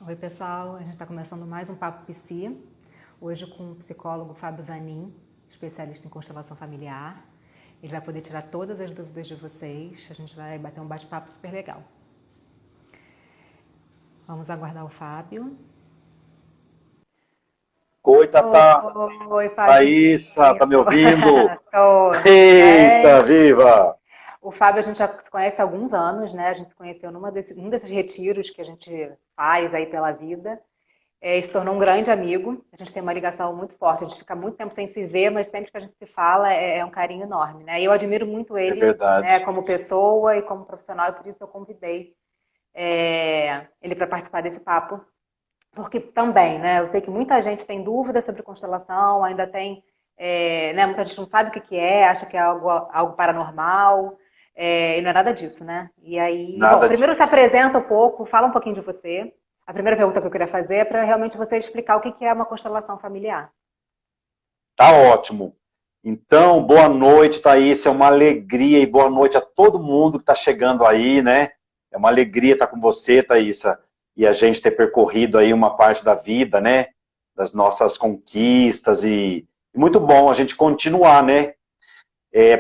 Oi, pessoal. A gente está começando mais um Papo Psi. Hoje com o psicólogo Fábio Zanin, especialista em constelação familiar. Ele vai poder tirar todas as dúvidas de vocês. A gente vai bater um bate-papo super legal. Vamos aguardar o Fábio. Oi, Tatá. Oi, Fábio. Raíssa, tá me ouvindo? É. Eita, viva! O Fábio a gente já se conhece há alguns anos, né? A gente se conheceu num desses retiros que a gente faz aí pela vida. E se tornou um grande amigo. A gente tem uma ligação muito forte. A gente fica muito tempo sem se ver, mas sempre que a gente se fala é um carinho enorme, né? E eu admiro muito É ele, né, verdade. como pessoa e como profissional, e por isso eu convidei ele para participar desse papo. Porque também, né? Eu sei que muita gente tem dúvidas sobre constelação, ainda tem, né? Muita gente não sabe o que que é, acha que é algo paranormal. E não é nada disso, né? E aí, bom, Nada primeiro se disso. apresenta um pouco, fala um pouquinho de você. A primeira pergunta que eu queria fazer é para realmente você explicar o que que é uma constelação familiar. Tá ótimo. Então, boa noite, Thaís. É uma alegria e boa noite a todo mundo que tá chegando aí, né? É uma alegria estar com você, Thaísa, e a gente ter percorrido aí uma parte da vida, né? Das nossas conquistas e muito bom a gente continuar, né?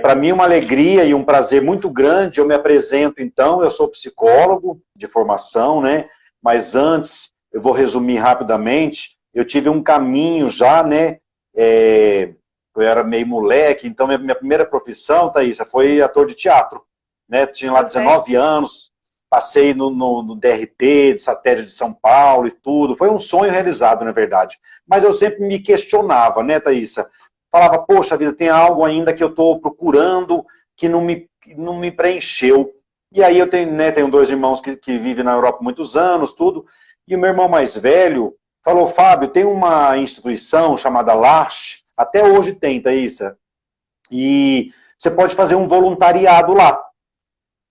Para mim, uma alegria e um prazer muito grande. Eu me apresento, então, eu sou psicólogo de formação, né? Mas antes, eu vou resumir rapidamente. Eu tive um caminho já, né? Eu era meio moleque, então minha primeira profissão, Thaísa, foi ator de teatro, né? Tinha lá Eu sei. 19 anos, passei no DRT, de satélite de São Paulo e tudo. Foi um sonho realizado, na verdade. Mas eu sempre me questionava, né, Thaísa? Falava, poxa vida, tem algo ainda que eu estou procurando que não me preencheu. E aí eu tenho, né, tenho dois irmãos que vivem na Europa há muitos anos, tudo, e o meu irmão mais velho falou, Fábio, tem uma instituição chamada LARCH, até hoje tem, Thaísa, e você pode fazer um voluntariado lá.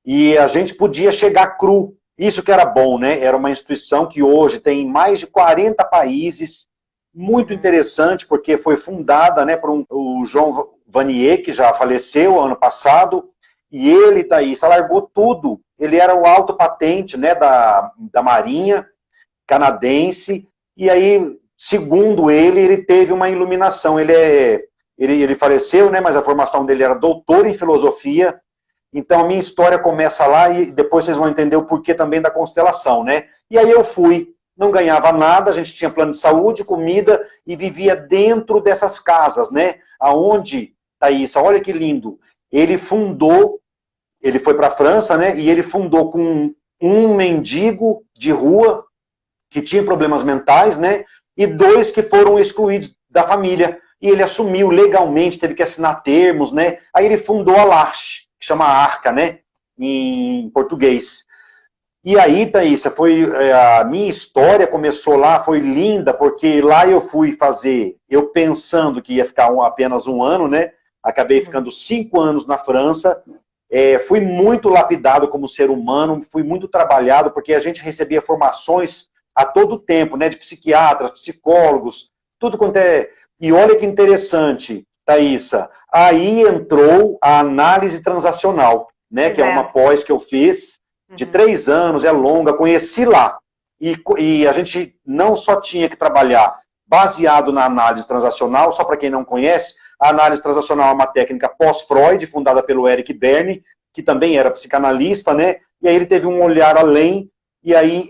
E a gente podia chegar cru, isso que era bom, né? Era uma instituição que hoje tem em mais de 40 países, muito Uhum. interessante, porque foi fundada, né, por o João Vanier, que já faleceu ano passado, e ele, Thaís, largou tudo. Ele era o alto patente, né, da Marinha canadense, e aí, segundo ele teve uma iluminação. Ele faleceu, né, mas a formação dele era doutor em filosofia. Então a minha história começa lá e depois vocês vão entender o porquê também da constelação, né? E aí eu fui, não ganhava nada, a gente tinha plano de saúde, comida e vivia dentro dessas casas, né? Aonde, Thaís, olha que lindo, ele fundou, ele foi para a França, né? E ele fundou com um mendigo de rua que tinha problemas mentais, né? E dois que foram excluídos da família. E ele assumiu legalmente, teve que assinar termos, né? Aí ele fundou a L'Arche, que chama Arca, né? Em português. E aí, Thaísa, a minha história começou lá, foi linda, porque lá eu fui fazer, eu pensando que ia ficar apenas um ano, né? Acabei Uhum. ficando 5 anos na França. Fui muito lapidado como ser humano, fui muito trabalhado, porque a gente recebia formações a todo tempo, né? De psiquiatras, psicólogos, tudo quanto é. E olha que interessante, Thaísa, aí entrou a análise transacional, né? Pois Que é uma é. pós que eu fiz de Uhum. 3 anos, é longa, conheci lá. E a gente não só tinha que trabalhar baseado na análise transacional, só para quem não conhece, a análise transacional é uma técnica pós-Freud, fundada pelo Eric Berne, que também era psicanalista, né? E aí ele teve um olhar além, e aí,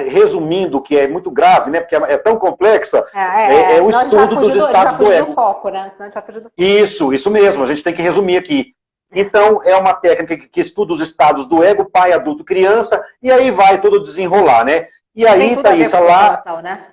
resumindo, que é muito grave, né? Porque é tão complexa, é o Senão estudo dos a gente vai estados do fugir do ego. foco, né? Senão a gente vai fugir do foco. Isso mesmo, a gente tem que resumir aqui. Então, é uma técnica que estuda os estados do ego, pai, adulto, criança, e aí vai todo desenrolar, né? E E tem aí, tudo a ver Thaísa, com lá constelação, né?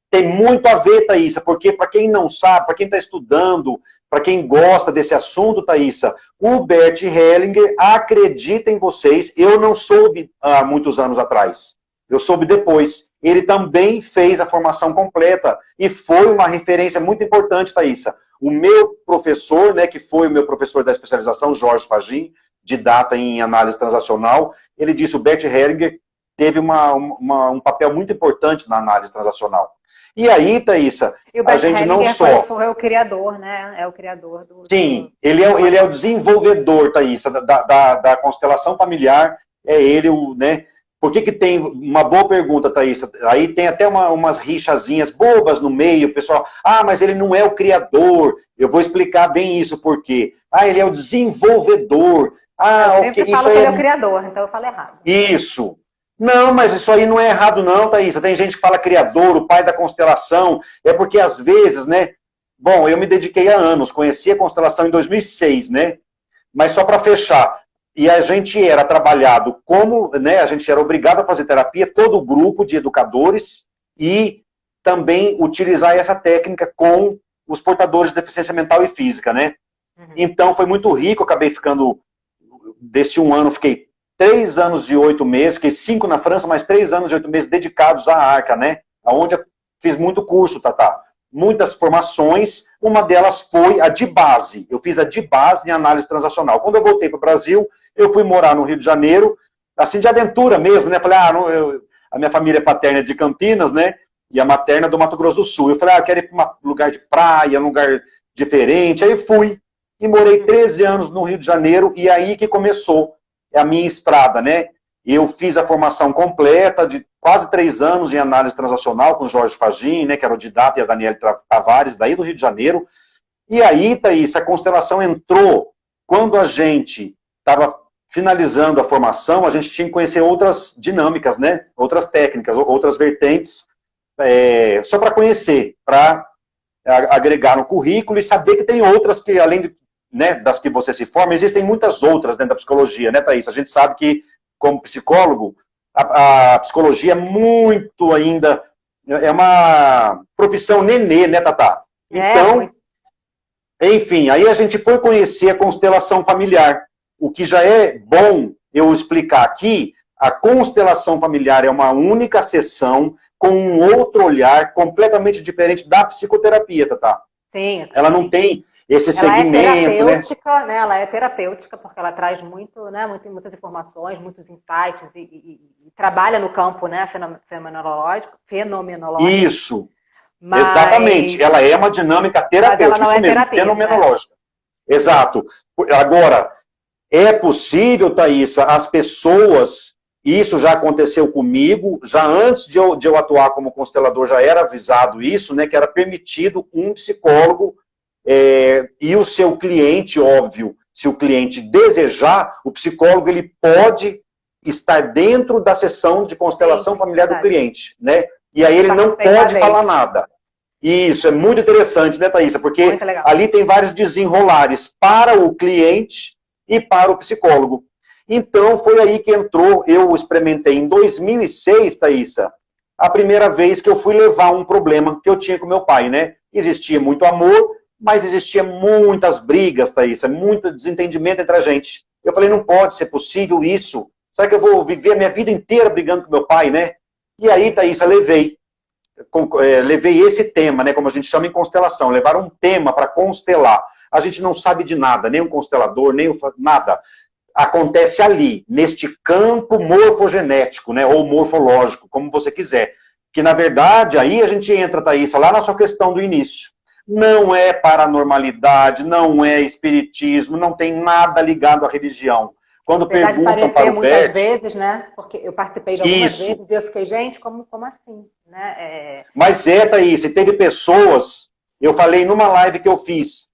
tem muito a ver, Thaísa, porque para quem não sabe, para quem está estudando, para quem gosta desse assunto, Thaísa, o Bert Hellinger acredita em vocês. Eu não soube há muitos anos atrás. Eu soube depois. Ele também fez a formação completa e foi uma referência muito importante, Thaísa. O meu professor, né, que foi o meu professor da especialização, Jorge Fagin, didata em análise transacional, ele disse que o Bert Hellinger teve um papel muito importante na análise transacional. E aí, Thaísa, E o a Bert gente não Hellinger só... foi o criador, né? É o criador Sim, do ele é o desenvolvedor, Thaísa, da constelação familiar, é ele, né? Por que tem uma boa pergunta, Thaís? Aí tem até umas rixazinhas bobas no meio, o pessoal, mas ele não é o criador. Eu vou explicar bem isso, por quê. Ele é o desenvolvedor. Eu sempre falo que ele é o criador, então eu falo errado. Isso. Não, mas isso aí não é errado não, Thaís. Tem gente que fala criador, o pai da constelação. É porque às vezes, né? Bom, eu me dediquei há anos, conheci a constelação em 2006, né? Mas só para fechar, e a gente era trabalhado como, né, a gente era obrigado a fazer terapia, todo o grupo de educadores, e também utilizar essa técnica com os portadores de deficiência mental e física, né? Uhum. Então foi muito rico, acabei ficando, desse 1 ano, fiquei 3 anos e 8 meses, fiquei 5 na França, mas 3 anos e 8 meses dedicados à Arca, né? Onde eu fiz muito curso, Tatá. Muitas formações, uma delas foi a de base. Eu fiz a de base em análise transacional. Quando eu voltei para o Brasil, eu fui morar no Rio de Janeiro, assim, de aventura mesmo, né? Falei, a minha família paterna é de Campinas, né? E a materna do Mato Grosso do Sul. Eu falei, eu quero ir para um lugar de praia, um lugar diferente. Aí fui e morei 13 anos no Rio de Janeiro, e aí que começou a minha estrada, né? Eu fiz a formação completa de quase 3 anos em análise transacional com o Jorge Fagin, né, que era o Didata, e a Daniele Tavares, daí do Rio de Janeiro. E aí, Thaís, a constelação entrou quando a gente estava finalizando a formação, a gente tinha que conhecer outras dinâmicas, né? Outras técnicas, outras vertentes, só para conhecer, para agregar no currículo e saber que tem outras que, além de, né, das que você se forma, existem muitas outras dentro da psicologia, né, Thaís? A gente sabe que, como psicólogo, a psicologia é muito ainda, é uma profissão nenê, né, Tatá? Então, enfim, aí a gente foi conhecer a constelação familiar. O que já é bom eu explicar aqui, a constelação familiar é uma única sessão com um outro olhar completamente diferente da psicoterapia, Tatá. Sim. Ela não tem esse segmento, ela é terapêutica, né? Ela é terapêutica porque ela traz muito, né, muitas informações, muitos insights e trabalha no campo, né, fenomenológico. Isso. Mas... exatamente. Ela é uma dinâmica terapêutica, isso mesmo, fenomenológica. Né? Exato. Agora, é possível, Thaísa, as pessoas, isso já aconteceu comigo, já antes de eu atuar como constelador, já era avisado isso, né, que era permitido um psicólogo e o seu cliente, óbvio, se o cliente desejar, o psicólogo ele pode estar dentro da sessão de constelação familiar do cliente, né? E aí ele não pode falar nada. Isso, é muito interessante, né, Thaísa? Porque ali tem vários desenrolares para o cliente e para o psicólogo. Então, foi aí que entrou, eu experimentei em 2006, Thaísa, a primeira vez que eu fui levar um problema que eu tinha com meu pai, né? Existia muito amor, mas existia muitas brigas, Thaísa, muito desentendimento entre a gente. Eu falei, não pode ser possível isso. Será que eu vou viver a minha vida inteira brigando com meu pai, né? E aí, Thaísa, levei esse tema, né, como a gente chama em constelação, levar um tema para constelar. A gente não sabe de nada, nem o constelador, nem nada. Acontece ali, neste campo morfogenético, né, ou morfológico, como você quiser. Que, na verdade, aí a gente entra, Thaísa, lá na sua questão do início. Não é paranormalidade, não é espiritismo, não tem nada ligado à religião. Quando perguntam para o Bert... muitas vezes, né? Porque eu participei de algumas vezes e eu fiquei, gente, como assim? Né? Mas Thaís, teve pessoas, eu falei numa live que eu fiz,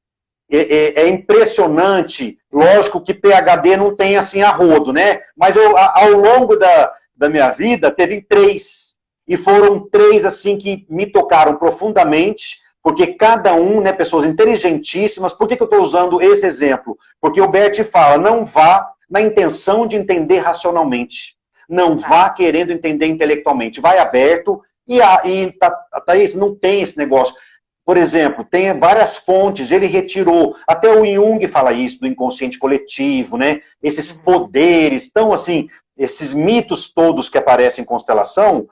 é impressionante, lógico que PhD não tem assim a rodo, né? Mas ao longo da minha vida, teve 3. E foram 3 assim que me tocaram profundamente, porque cada um, né, pessoas inteligentíssimas. Por que eu estou usando esse exemplo? Porque o Bert fala, não vá na intenção de entender racionalmente. Não vá querendo entender intelectualmente. Vai aberto Thaís, não tem esse negócio. Por exemplo, tem várias fontes, ele retirou, até o Jung fala isso, do inconsciente coletivo, né? Esses poderes, tão assim, esses mitos todos que aparecem em constelação,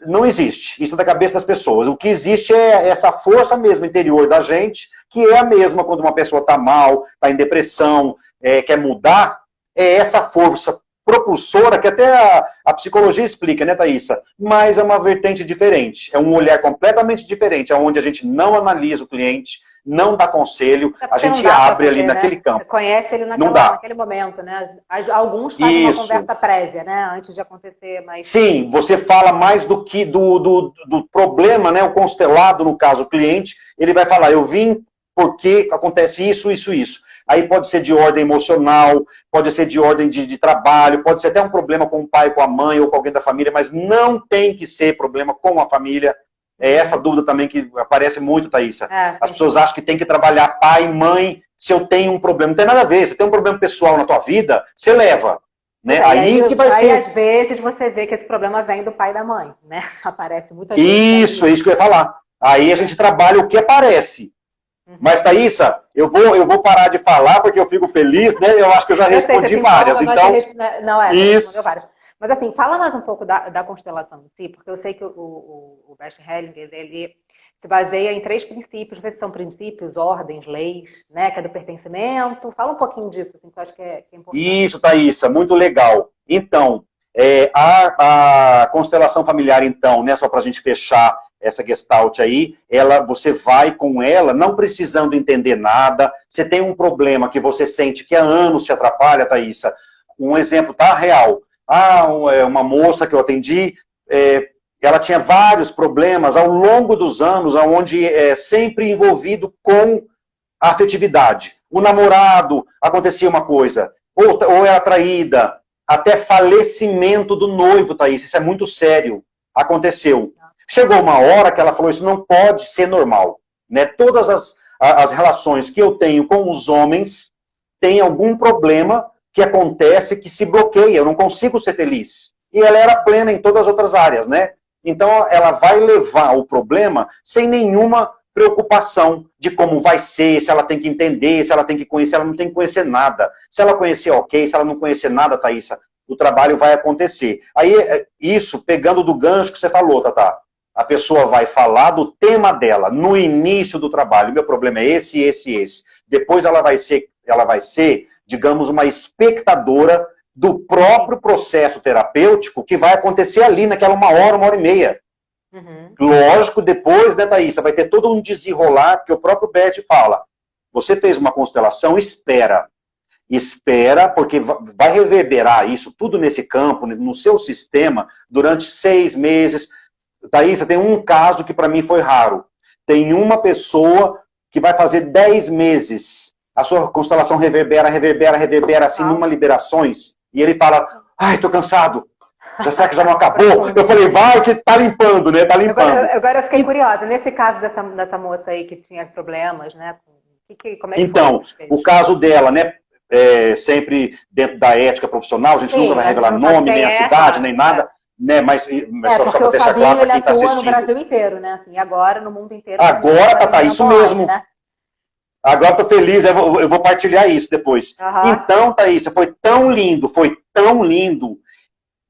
não existe. Isso é da cabeça das pessoas. O que existe é essa força mesmo interior da gente, que é a mesma quando uma pessoa está mal, está em depressão, quer mudar, é essa força propulsora que até a psicologia explica, né, Thaísa? Mas é uma vertente diferente. É um olhar completamente diferente, onde a gente não analisa o cliente, não dá conselho, É a porque não gente dá pra abre ali fazer, né? naquele Você campo. conhece ele Não dá. naquele momento, né? Alguns fazem uma Isso. conversa prévia, né? Antes de acontecer, mas... Sim, você fala mais do que do problema, né? O constelado, no caso, o cliente, ele vai falar, eu vim porque acontece isso, isso, isso. Aí pode ser de ordem emocional, pode ser de ordem de trabalho, pode ser até um problema com o pai, com a mãe ou com alguém da família, mas não tem que ser problema com a família. É essa dúvida também que aparece muito, Thaísa. As pessoas acham que tem que trabalhar pai, mãe, se eu tenho um problema. Não tem nada a ver. Se tem um problema pessoal na tua vida, você leva. Né? Aí que vai ser... às vezes você vê que esse problema vem do pai e da mãe, né? Aparece muitas vezes. Isso, é isso que eu ia falar. Aí a gente trabalha o que aparece. Mas, Thaísa, eu vou parar de falar porque eu fico feliz, né? Eu acho que eu já respondi várias. Então, isso. Várias. Mas assim, fala mais um pouco da constelação em si, porque eu sei que o Bert Hellinger, ele se baseia em 3 princípios, não sei se são princípios, ordens, leis, né? Que é do pertencimento. Fala um pouquinho disso, assim, que eu acho que é importante. Isso, Thaísa, muito legal. Então, a constelação familiar, então, né? Só para a gente fechar essa gestalt aí, você vai com ela, não precisando entender nada. Você tem um problema que você sente que há anos te atrapalha, Thaísa. Um exemplo tá real. Uma moça que eu atendi, ela tinha vários problemas ao longo dos anos, onde sempre envolvido com a afetividade. O namorado, acontecia uma coisa, ou era traída, até falecimento do noivo, Thaís, isso é muito sério, aconteceu. Chegou uma hora que ela falou, isso não pode ser normal. Né? Todas as relações que eu tenho com os homens têm algum problema que acontece que se bloqueia, eu não consigo ser feliz. E ela era plena em todas as outras áreas, né? Então, ela vai levar o problema sem nenhuma preocupação de como vai ser, se ela tem que entender, se ela tem que conhecer, ela não tem que conhecer nada. Se ela conhecer, ok, se ela não conhecer nada, Thaísa, o trabalho vai acontecer. Aí, isso, pegando do gancho que você falou, Tatá, a pessoa vai falar do tema dela no início do trabalho. Meu problema é esse, esse, esse. Depois ela vai ser, digamos, uma espectadora do próprio processo terapêutico que vai acontecer ali naquela 1 hora e meia. Uhum. Lógico, depois, né, Thaísa, vai ter todo um desenrolar que o próprio Bert fala. Você fez uma constelação, espera. Espera, porque vai reverberar isso tudo nesse campo, no seu sistema, durante 6 meses. Thaísa, tem um caso que para mim foi raro. Tem uma pessoa que vai fazer 10 meses. A sua constelação reverbera, assim, numa liberações. E ele fala, ai, tô cansado. Será que já não acabou? Eu falei, vai que tá limpando, né? Tá limpando. Agora eu fiquei curiosa. Nesse caso dessa moça aí que tinha problemas, né? Como é que então, o caso dela, né? Sempre dentro da ética profissional, a gente nunca vai revelar nome, nem a cidade, nem nada. Né, mas só para deixar claro para quem está assistindo. No Brasil inteiro, né? Assim, agora, no mundo inteiro. Agora, tá isso mesmo. Né? Agora tô feliz, eu vou partilhar isso depois. Uhum. Então, Thaísa, foi tão lindo,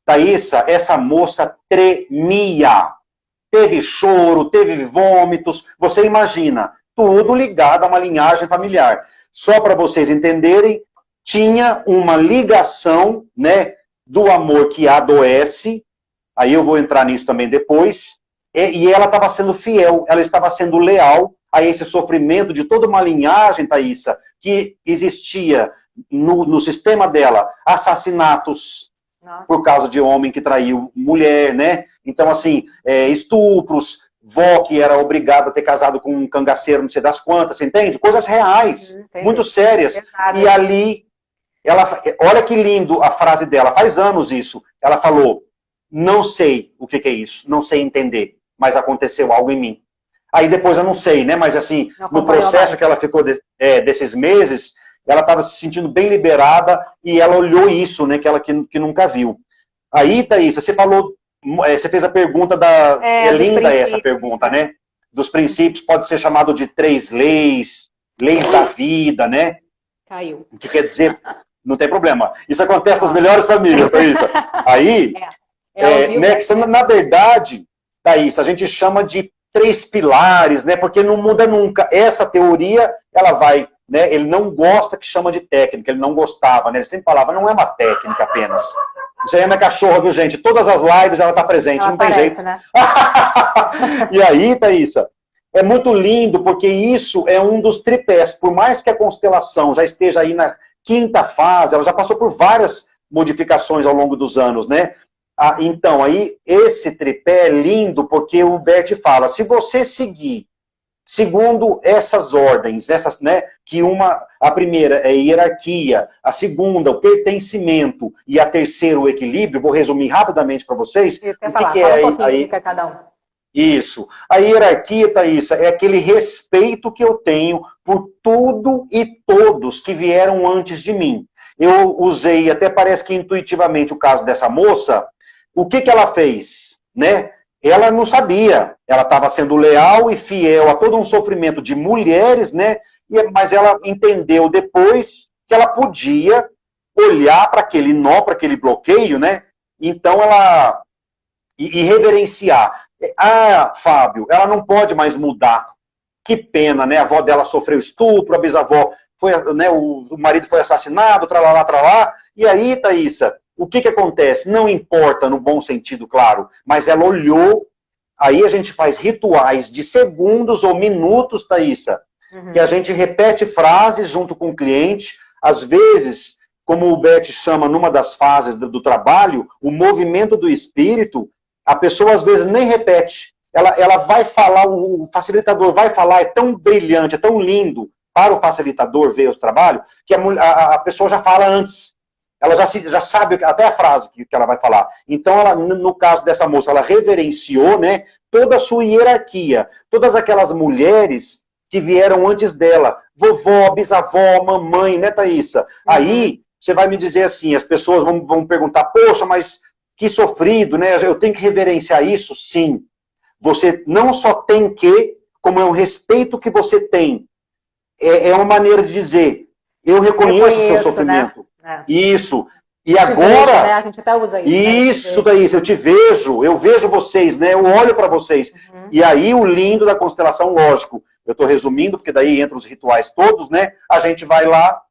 Thaísa, essa moça tremia. Teve choro, teve vômitos. Você imagina, tudo ligado a uma linhagem familiar. Só para vocês entenderem, tinha uma ligação, né, do amor que adoece. Aí eu vou entrar nisso também depois. E ela estava sendo fiel, ela estava sendo leal a esse sofrimento de toda uma linhagem, Thaísa, que existia no sistema dela, assassinatos por causa de homem que traiu mulher, né? Então, assim, estupros, vó que era obrigada a ter casado com um cangaceiro, não sei das quantas, você entende? Coisas reais, muito sérias. E ali, olha que lindo a frase dela, faz anos isso, ela falou, não sei o que é isso, não sei entender, mas aconteceu algo em mim. Aí depois eu não sei, né? Mas assim, no processo que ela ficou desses meses, ela estava se sentindo bem liberada e ela olhou isso, né? Que nunca viu. Aí, Thaísa, você falou, você fez a pergunta da... É linda essa pergunta, né? Dos princípios, pode ser chamado de 3 leis, leis da vida, né? Caiu. O que quer dizer, não tem problema. Isso acontece nas melhores famílias, Thaísa. Aí... né, que na verdade, Thaísa, a gente chama de 3 pilares, né, porque não muda nunca. Essa teoria, ela vai, né, ele não gosta que chama de técnica, ele não gostava, né, ele sempre falava, não é uma técnica apenas. Isso aí é minha cachorra, viu, gente? Todas as lives ela tá presente, ela não aparece, tem jeito. Né? E aí, Thaísa, é muito lindo, porque isso é um dos tripés. Por mais que a constelação já esteja aí na quinta fase, ela já passou por várias modificações ao longo dos anos, né? Então, aí, esse tripé é lindo, porque o Bert fala, se você seguir segundo essas ordens, né, que a primeira é a hierarquia, a segunda, o pertencimento, e a terceira, o equilíbrio, vou resumir rapidamente para vocês. O que é aí? Cada um. Isso. A hierarquia, Thaísa, é aquele respeito que eu tenho por tudo e todos que vieram antes de mim. Eu usei, até parece que intuitivamente, o caso dessa moça. O que ela fez, né? Ela não sabia, ela estava sendo leal e fiel a todo um sofrimento de mulheres, né? Mas ela entendeu depois que ela podia olhar para aquele nó, para aquele bloqueio, né? Então ela... E reverenciar. Ah, Fábio, ela não pode mais mudar. Que pena, né? A avó dela sofreu estupro, a bisavó foi, né? O marido foi assassinado, tralá, tralá. E aí, Thaísa, o que acontece? Não importa, no bom sentido, claro, mas ela olhou, aí a gente faz rituais de segundos ou minutos, Thaísa, que a gente repete frases junto com o cliente, às vezes, como o Bert chama numa das fases do trabalho, o movimento do espírito, a pessoa às vezes nem repete, ela vai falar, o facilitador vai falar, é tão brilhante, é tão lindo para o facilitador ver o trabalho, que a pessoa já fala antes. Ela já sabe até a frase que ela vai falar. Então, ela, no caso dessa moça, ela reverenciou, né, toda a sua hierarquia. Todas aquelas mulheres que vieram antes dela. Vovó, bisavó, mamãe, né, Thaísa? Aí, você vai me dizer assim, as pessoas vão perguntar, poxa, mas que sofrido, né? Eu tenho que reverenciar isso? Sim. Você não só tem que, como é um respeito que você tem. É uma maneira de dizer, eu reconheço o seu sofrimento. Né? Isso. E agora... Vejo, né? A gente até usa isso. Isso, Thaís, eu te vejo, eu vejo vocês, né? Eu olho para vocês. E aí o lindo da constelação, lógico, eu estou resumindo, porque daí entra os rituais todos, né? A gente vai lá,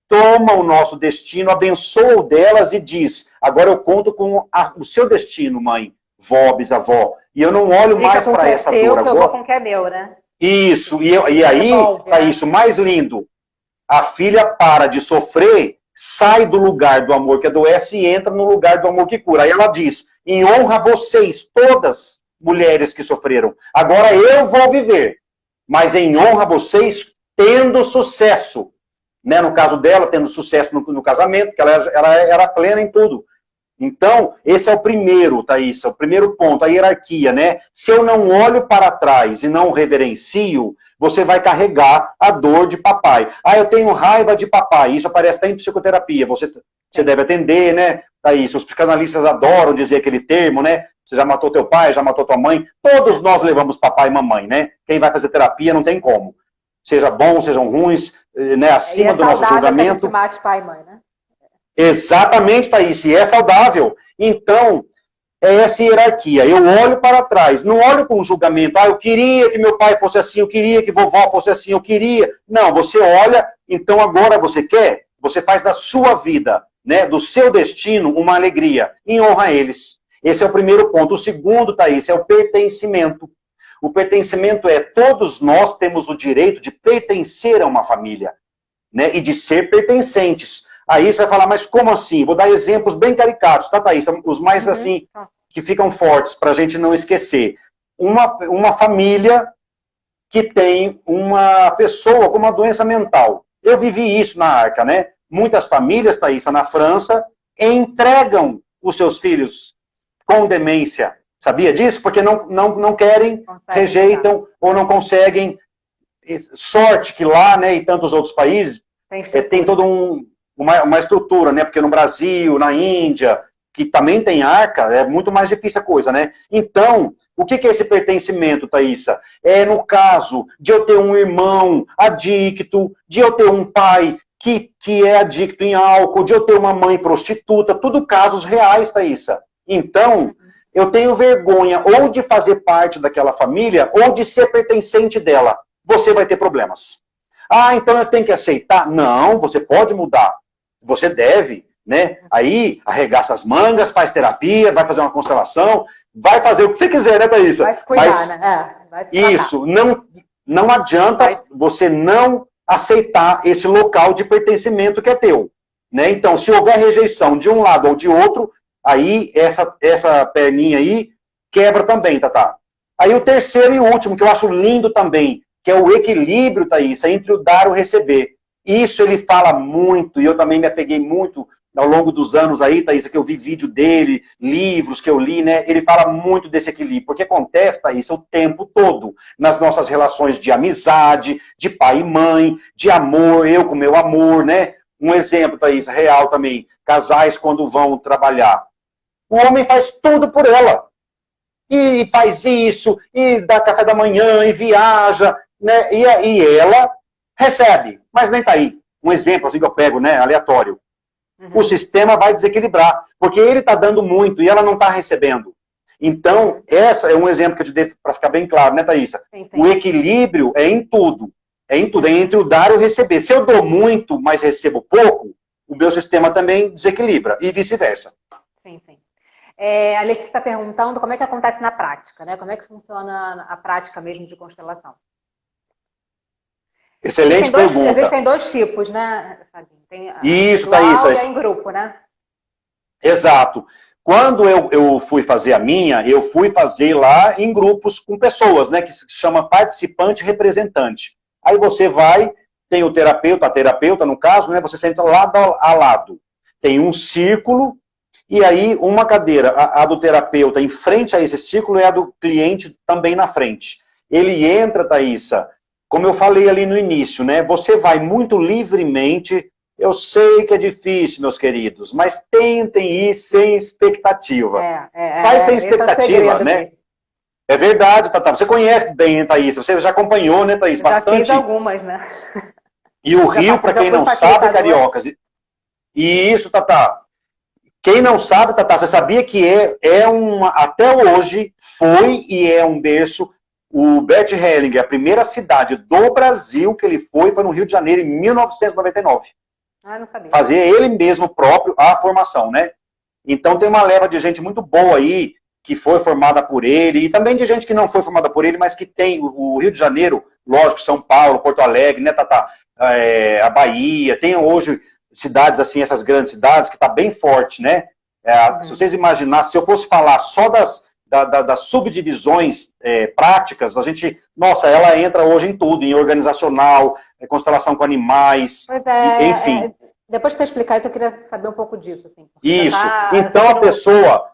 toma o nosso destino, abençoa o delas e diz, agora eu conto com o seu destino, mãe, vó, bisavó. E eu não olho mais para essa dor agora. Eu vou com o que é meu, né? Isso. E aí, tá isso, mais lindo. A filha para de sofrer, sai do lugar do amor que adoece e entra no lugar do amor que cura. Aí ela diz, em honra a vocês, todas mulheres que sofreram. Agora eu vou viver, mas em honra a vocês, tendo sucesso. Né? No caso dela, tendo sucesso no casamento, porque ela era plena em tudo. Então, esse é o primeiro, Thaísa, o primeiro ponto, a hierarquia, né? Se eu não olho para trás e não reverencio, você vai carregar a dor de papai. Ah, eu tenho raiva de papai, isso aparece até em psicoterapia, você deve atender, né, Thaísa? Os psicanalistas adoram dizer aquele termo, né? Você já matou teu pai, já matou tua mãe, todos nós levamos papai e mamãe, né? Quem vai fazer terapia não tem como. Seja bom, sejam ruins, né, acima do nosso julgamento. Que a gente mate pai e mãe, né? Exatamente, Thaís, e é saudável. Então, é essa hierarquia. Eu olho para trás, não olho com julgamento. Ah, eu queria que meu pai fosse assim, eu queria que vovó fosse assim, eu queria. Não, você olha, então agora você quer, você faz da sua vida, né, do seu destino, uma alegria, em honra a eles. Esse é o primeiro ponto. O segundo, Thaís, é o pertencimento. O pertencimento é, todos nós temos o direito de pertencer a uma família, né, e de ser pertencentes. Aí você vai falar, mas como assim? Vou dar exemplos bem caricatos, tá, Thaís? Os mais, assim, que ficam fortes, para a gente não esquecer. Uma família que tem uma pessoa com uma doença mental. Eu vivi isso na Arca, né? Muitas famílias, Thaís, na França, entregam os seus filhos com demência. Sabia disso? Porque não querem, rejeitam ou não conseguem. Sorte que lá, né, e tantos outros países, tem todo uma estrutura, né? Porque no Brasil, na Índia, que também tem Arca, é muito mais difícil a coisa, né? Então, o que é esse pertencimento, Thaísa? É no caso de eu ter um irmão adicto, de eu ter um pai que é adicto em álcool, de eu ter uma mãe prostituta, tudo casos reais, Thaísa. Então, eu tenho vergonha ou de fazer parte daquela família ou de ser pertencente dela. Você vai ter problemas. Ah, então eu tenho que aceitar? Não, você pode mudar. Você deve, né? Aí, arregaça as mangas, faz terapia, vai fazer uma constelação, vai fazer o que você quiser, né, Thaísa? Vai se cuidar, né? vai se tratar. Isso, não adianta você não aceitar esse local de pertencimento que é teu. Né? Então, se houver rejeição de um lado ou de outro, aí essa perninha aí quebra também, Tatá. Aí o terceiro e último, que eu acho lindo também, que é o equilíbrio, Thaís, entre o dar e o receber. Isso ele fala muito, e eu também me apeguei muito ao longo dos anos aí, Thaís, que eu vi vídeo dele, livros que eu li, né? Ele fala muito desse equilíbrio, porque acontece, Thaís, o tempo todo, nas nossas relações de amizade, de pai e mãe, de amor, eu com meu amor, né? Um exemplo, Thaís, real também, casais quando vão trabalhar. O homem faz tudo por ela. E faz isso, e dá café da manhã, e viaja, né? E ela recebe, mas nem tá aí. Um exemplo assim que eu pego, né, aleatório. O sistema vai desequilibrar, porque ele está dando muito e ela não está recebendo. Então, essa é um exemplo que eu te dei para ficar bem claro, né, Thaísa? Sim. O equilíbrio é em tudo. É em tudo, é entre o dar e o receber. Se eu dou muito, mas recebo pouco, o meu sistema também desequilibra, e vice-versa. Sim. A Letícia está perguntando como é que acontece na prática, né? Como é que funciona a prática mesmo de constelação? Excelente pergunta. Existem dois tipos, né, Fabinho? Tem a Isso, individual Thaís. e a em grupo, né? Exato. Quando eu fui fazer a minha, eu fui fazer lá em grupos com pessoas, né, que se chama participante representante. Aí você vai, tem o terapeuta, a terapeuta no caso, né, você senta lado a lado. Tem um círculo, e aí uma cadeira, a do terapeuta em frente a esse círculo e a do cliente também na frente. Ele entra, Thaísa, como eu falei ali no início, né, você vai muito livremente. Eu sei que é difícil, meus queridos, mas tentem ir sem expectativa. Vai sem expectativa, né? É verdade, Tatá. Você conhece bem, Thaís. Você já acompanhou, né, Thaís? Bastante. Já fiz algumas, né? E o Rio, para quem não sabe, cariocas. E isso, Tatá. Quem não sabe, Tatá, você sabia que até hoje, foi e é um berço. O Bert Hellinger, a primeira cidade do Brasil que ele foi no Rio de Janeiro, em 1999. Não sabia. Fazer ele mesmo próprio a formação, né? Então tem uma leva de gente muito boa aí, que foi formada por ele, e também de gente que não foi formada por ele, mas que tem o Rio de Janeiro, lógico, São Paulo, Porto Alegre, né, Tatá? A Bahia, tem hoje cidades assim, essas grandes cidades, que está bem forte, né? Se vocês imaginassem, se eu fosse falar só das subdivisões práticas, a gente, nossa, ela entra hoje em tudo, em organizacional, constelação com animais, enfim. Depois que você explicar isso, eu queria saber um pouco disso. Assim, isso, então a pessoa,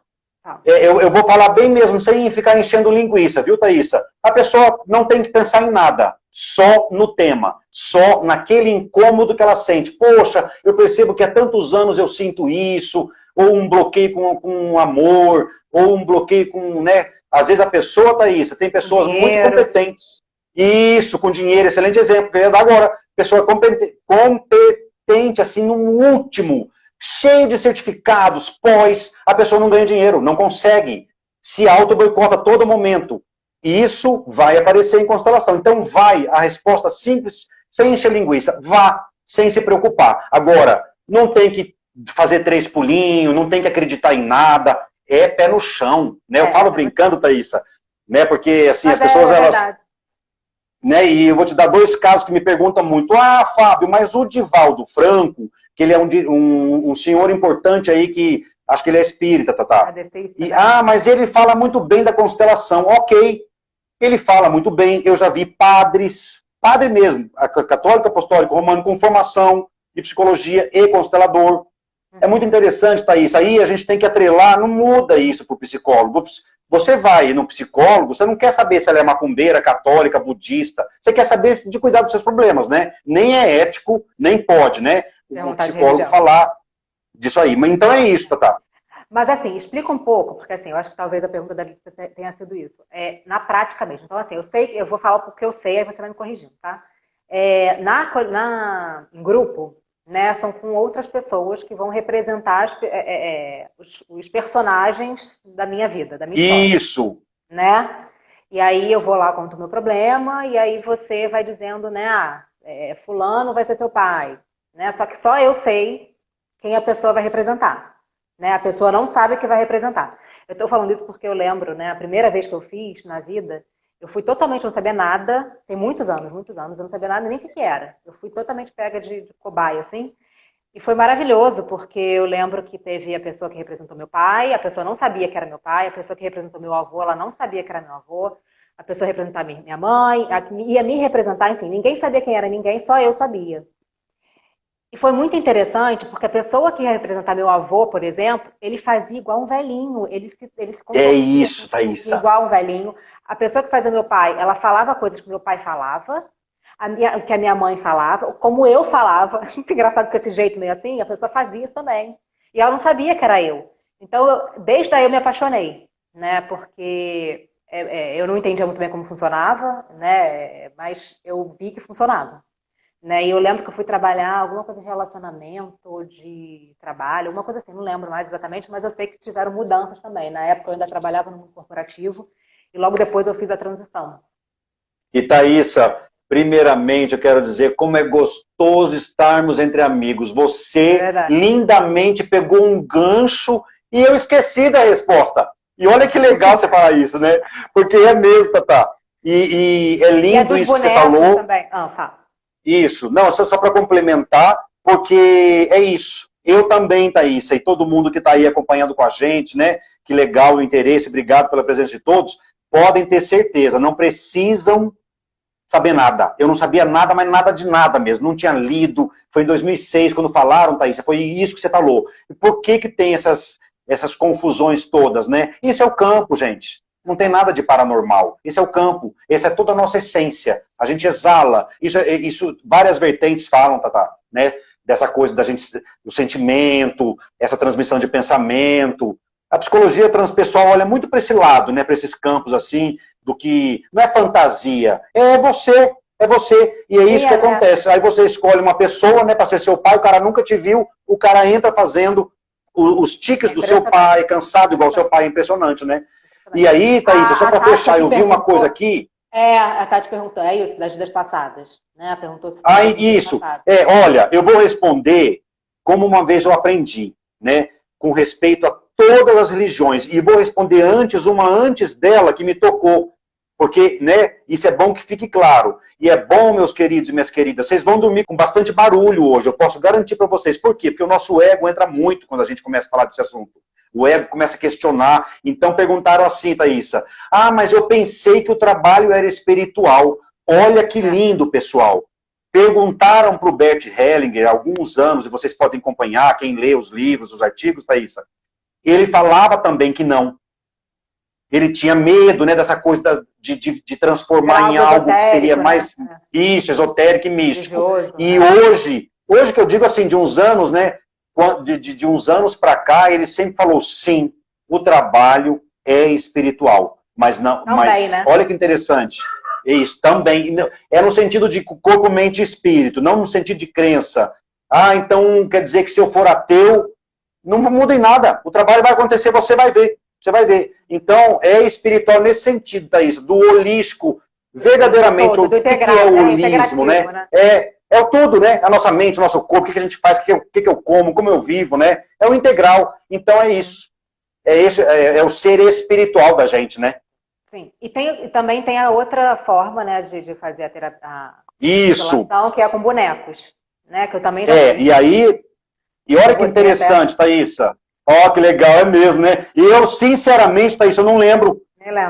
eu vou falar bem mesmo, sem ficar enchendo linguiça, viu, Thaísa? A pessoa não tem que pensar em nada, só no tema, só naquele incômodo que ela sente. Poxa, eu percebo que há tantos anos eu sinto isso, ou um bloqueio com amor, ou um bloqueio com, né? Às vezes a pessoa, Thaísa, tem pessoas muito competentes. Isso, com dinheiro, excelente exemplo, que eu ia dar agora. Pessoa competente, assim, no último, cheio de certificados, pós, a pessoa não ganha dinheiro, não consegue, se auto-boicota a todo momento. Isso vai aparecer em constelação. Então a resposta simples, sem encher linguiça, vá, sem se preocupar. Agora, não tem que fazer 3 pulinhos, não tem que acreditar em nada, é pé no chão, né? Eu falo brincando, Thaísa, né? Porque, assim, as pessoas, elas... Né? E eu vou te dar 2 casos que me perguntam muito. Fábio, mas o Divaldo Franco, que ele é um senhor importante aí, que acho que ele é espírita, Tatá. Mas ele fala muito bem da constelação. Ok, ele fala muito bem. Eu já vi padre mesmo, católico, apostólico, romano, com formação de psicologia e constelador. É muito interessante, Thaís. Aí a gente tem que atrelar, não muda isso para o psicólogo. Você vai no psicólogo, você não quer saber se ela é macumbeira, católica, budista. Você quer saber de cuidar dos seus problemas, né? Nem é ético, nem pode, né? O psicólogo falar disso aí. Mas então é isso, Tatá. Mas assim, explica um pouco, porque assim, eu acho que talvez a pergunta da Lídia tenha sido isso. Na prática mesmo. Então assim, eu vou falar porque eu sei, aí você vai me corrigindo, tá? Em grupo, né, são com outras pessoas que vão representar os personagens da minha vida, da minha história. Isso! Né? E aí eu vou lá, conto o meu problema, e aí você vai dizendo, né, fulano vai ser seu pai. Né? Só que só eu sei quem a pessoa vai representar. Né? A pessoa não sabe o que vai representar. Eu estou falando isso porque eu lembro, né, a primeira vez que eu fiz na vida, Eu fui totalmente, não sabia nada, tem muitos anos, eu não sabia nada nem o que era. Eu fui totalmente pega de cobaia, assim. E foi maravilhoso, porque eu lembro que teve a pessoa que representou meu pai, a pessoa não sabia que era meu pai, a pessoa que representou meu avô, ela não sabia que era meu avô, a pessoa representar minha mãe, ia me representar, enfim, ninguém sabia quem era ninguém, só eu sabia. E foi muito interessante, porque a pessoa que ia representar meu avô, por exemplo, ele fazia igual um velhinho, ele se É comportia isso, Thaísa. igual um velhinho. A pessoa que fazia meu pai, ela falava coisas que meu pai falava, que a minha mãe falava, como eu falava. Muito engraçado com esse jeito meio assim, a pessoa fazia isso também. E ela não sabia que era eu. Então, desde aí eu me apaixonei, né? Porque eu não entendia muito bem como funcionava, né? Mas eu vi que funcionava. Né? E eu lembro que eu fui trabalhar alguma coisa de relacionamento ou de trabalho, alguma coisa assim, não lembro mais exatamente, mas eu sei que tiveram mudanças também. Na época eu ainda trabalhava no mundo corporativo e logo depois eu fiz a transição. E Thaísa, primeiramente eu quero dizer como é gostoso estarmos entre amigos. Você lindamente pegou um gancho e eu esqueci da resposta. E olha que legal você falar isso, né? Porque é mesmo, Tatá. E é lindo isso que você falou. Também. Fala. Isso, não, só para complementar, porque é isso. Eu também, Thaísa, e todo mundo que está aí acompanhando com a gente, né? Que legal o interesse, obrigado pela presença de todos. Podem ter certeza, não precisam saber nada. Eu não sabia nada, mas nada de nada mesmo. Não tinha lido. Foi em 2006, quando falaram, Thaísa, foi isso que você falou. E por que tem essas confusões todas, né? Isso é o campo, gente. Não tem nada de paranormal. Esse é o campo. Essa é toda a nossa essência. A gente exala. Isso várias vertentes falam, Tatá, né? Dessa coisa da gente, do sentimento, essa transmissão de pensamento. A psicologia transpessoal olha muito para esse lado, né? Para esses campos assim, do que não é fantasia. É você. É você. E é isso que acontece. Aí você escolhe uma pessoa, né, para ser seu pai, o cara nunca te viu, o cara entra fazendo os tiques do seu pai, cansado igual seu pai, é impressionante, né? E aí, Thaísa, só para fechar, eu vi uma coisa aqui. A Tati perguntou, é isso, das vidas passadas, né? Perguntou se isso. Olha, eu vou responder como uma vez eu aprendi, né? Com respeito a todas as religiões. E vou responder uma antes dela que me tocou. Porque, né, isso é bom que fique claro. E é bom, meus queridos e minhas queridas, vocês vão dormir com bastante barulho hoje, eu posso garantir para vocês. Por quê? Porque o nosso ego entra muito quando a gente começa a falar desse assunto. O ego começa a questionar. Então perguntaram assim, Thaísa, mas eu pensei que o trabalho era espiritual. Olha que lindo, pessoal. Perguntaram para o Bert Hellinger há alguns anos, e vocês podem acompanhar, quem lê os livros, os artigos, Thaísa. Ele falava também que não. Ele tinha medo, né, dessa coisa de transformar em algo que seria mais isso, esotérico e místico. Religioso, e hoje que eu digo assim, de uns anos, né, de uns anos para cá, ele sempre falou sim, o trabalho é espiritual, mas não, também, né? Olha que interessante. Isso também é no sentido de corpo, mente e espírito, não no sentido de crença. Então quer dizer que se eu for ateu, não muda em nada. O trabalho vai acontecer, você vai ver. Você vai ver. Então, é espiritual nesse sentido, Thaísa, do holístico, verdadeiramente, o que é o holismo, né? É o tudo, né? A nossa mente, o nosso corpo, o que a gente faz, o que eu como, como eu vivo, né? É o integral. Então, é isso. É o ser espiritual da gente, né? Sim. E também tem a outra forma, né, de fazer a terapia. Isso. Que é com bonecos, né? Que eu também já e olha que interessante, Thaísa. Que legal, é mesmo, né? E eu, sinceramente, Thaísa, eu não lembro.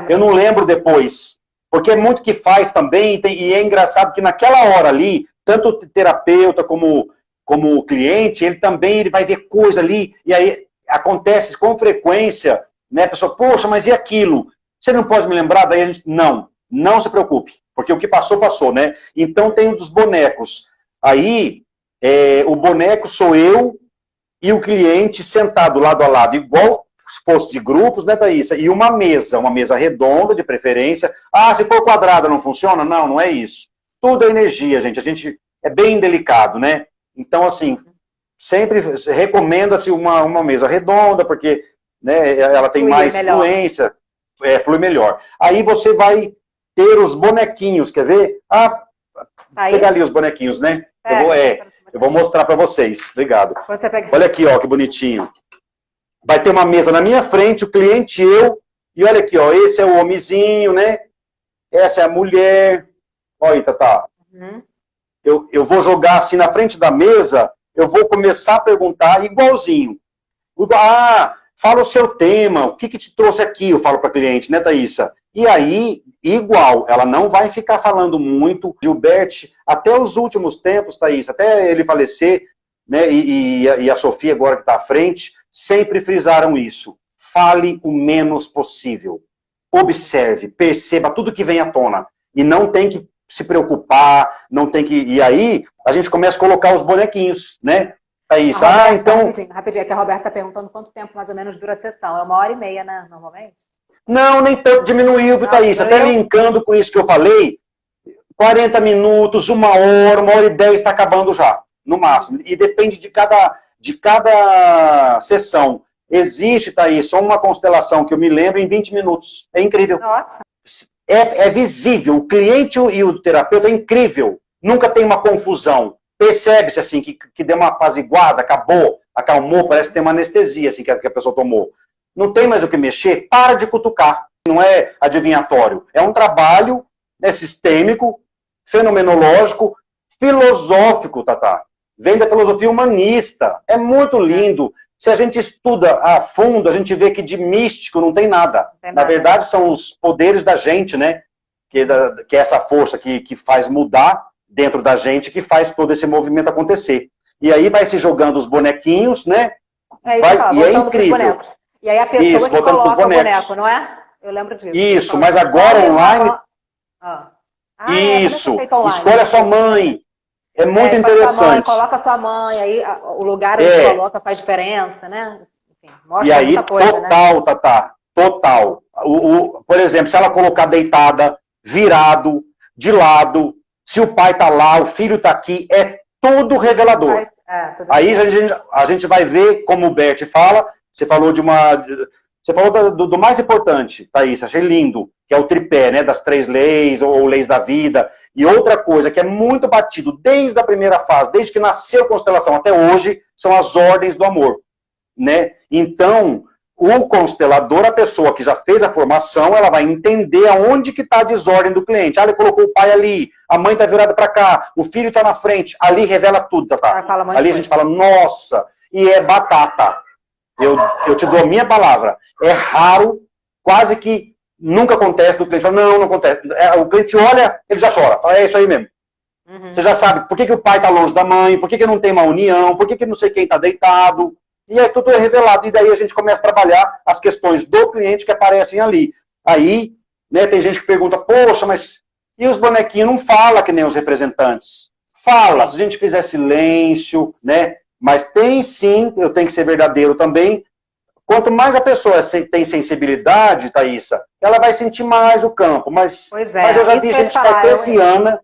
Eu não lembro depois. Porque é muito que faz também, e é engraçado que naquela hora ali, tanto o terapeuta como o cliente, ele vai ver coisa ali, e aí acontece com frequência, né? A pessoa, poxa, mas e aquilo? Você não pode me lembrar? Daí a gente, não se preocupe, porque o que passou, passou, né? Então tem o dos bonecos. Aí, o boneco sou eu, e o cliente sentado lado a lado, igual se fosse de grupos, né, Thaísa? E uma mesa redonda, de preferência. Se for quadrada não funciona? Não é isso. Tudo é energia, gente. A gente é bem delicado, né? Então, assim, sempre recomenda-se uma mesa redonda, porque, né, ela tem mais fluência, flui melhor. Aí você vai ter os bonequinhos, quer ver? Pegar ali os bonequinhos, né? Eu vou mostrar para vocês. Obrigado. Olha aqui, ó, que bonitinho. Vai ter uma mesa na minha frente, o cliente e eu. E olha aqui, ó, esse é o homenzinho, né? essa é a mulher. Olha aí, Tatá. Uhum. Eu vou jogar assim na frente da mesa, eu vou começar a perguntar igualzinho. Fala o seu tema, o que te trouxe aqui, eu falo para a cliente, né, Thaísa? E aí, igual, ela não vai ficar falando muito. Gilberto, até os últimos tempos, Thaísa, até ele falecer, né, e a Sofia agora que está à frente, sempre frisaram isso. Fale o menos possível. Observe, perceba tudo que vem à tona. E não tem que se preocupar, não tem que... E aí, a gente começa a colocar os bonequinhos, né? Thaís, então... Rapidinho, que a Roberta está perguntando quanto tempo mais ou menos dura a sessão. É 1h30, né, normalmente? Não, nem tanto, diminuiu, viu, Thaís? Até linkando com isso que eu falei, 40 minutos, 1h, 1h10 está acabando já, no máximo. E depende de cada sessão. Existe, Thaís, só uma constelação que eu me lembro em 20 minutos. É incrível. Nossa. É visível. O cliente e o terapeuta é incrível. Nunca tem uma confusão. Percebe-se assim que deu uma apaziguada, acabou, acalmou, parece que tem uma anestesia assim, que a pessoa tomou. Não tem mais o que mexer, para de cutucar. Não é adivinhatório. É um trabalho, né, sistêmico, fenomenológico, filosófico, Tatá. Vem da filosofia humanista. É muito lindo. Se a gente estuda a fundo, a gente vê que de místico não tem nada. Na verdade, são os poderes da gente, né? Que é essa força que faz mudar dentro da gente, que faz todo esse movimento acontecer. E aí vai se jogando os bonequinhos, né? E é incrível. E aí a pessoa que coloca o boneco, não é? Eu lembro disso. Isso, mas agora online... Isso, escolha a sua mãe. É muito interessante. Coloca sua mãe, aí o lugar onde você coloca faz diferença, né? Enfim, mostra e aí, muita coisa, total, né? Tatá, total. Por exemplo, se ela colocar deitada, virado, de lado, se o pai tá lá, o filho tá aqui, é tudo revelador. Aí a gente vai ver, como o Bert fala, você falou Você falou do mais importante, Thaís, achei lindo, que é o tripé, né, das 3 leis, ou leis da vida. E outra coisa que é muito batido desde a primeira fase, desde que nasceu a constelação até hoje, são as ordens do amor, né? Então, o constelador, a pessoa que já fez a formação, ela vai entender aonde que está a desordem do cliente. Ele colocou o pai ali, a mãe está virada para cá, o filho está na frente, ali revela tudo, tá? Ali a gente fala, nossa, e é batata. Eu te dou a minha palavra. É raro, quase que nunca acontece do cliente. Fala, não acontece. O cliente olha, ele já chora. Fala, é isso aí mesmo. Uhum. Você já sabe por que o pai está longe da mãe, por que não tem uma união, por que não sei quem está deitado. E aí tudo é revelado. E daí a gente começa a trabalhar as questões do cliente que aparecem ali. Aí, né, tem gente que pergunta, poxa, mas e os bonequinhos não falam que nem os representantes? Fala, se a gente fizer silêncio, né? Mas tem sim, eu tenho que ser verdadeiro também. Quanto mais a pessoa tem sensibilidade, Thaísa, ela vai sentir mais o campo. Mas eu já vi gente cartesiana,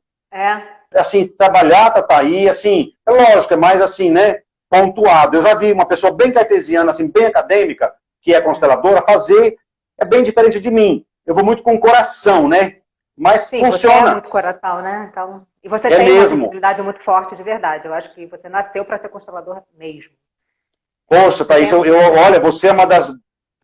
assim, trabalhar, Thaí, assim, é lógico, é mais assim, né, pontuado. Eu já vi uma pessoa bem cartesiana, assim, bem acadêmica, que é consteladora, fazer, é bem diferente de mim. Eu vou muito com o coração, né? Mas sim, funciona. Você é muito coração, né? Então, e você tem uma sensibilidade muito forte de verdade. Eu acho que você nasceu para ser constelador mesmo. Poxa, Thaís, olha, você é uma das...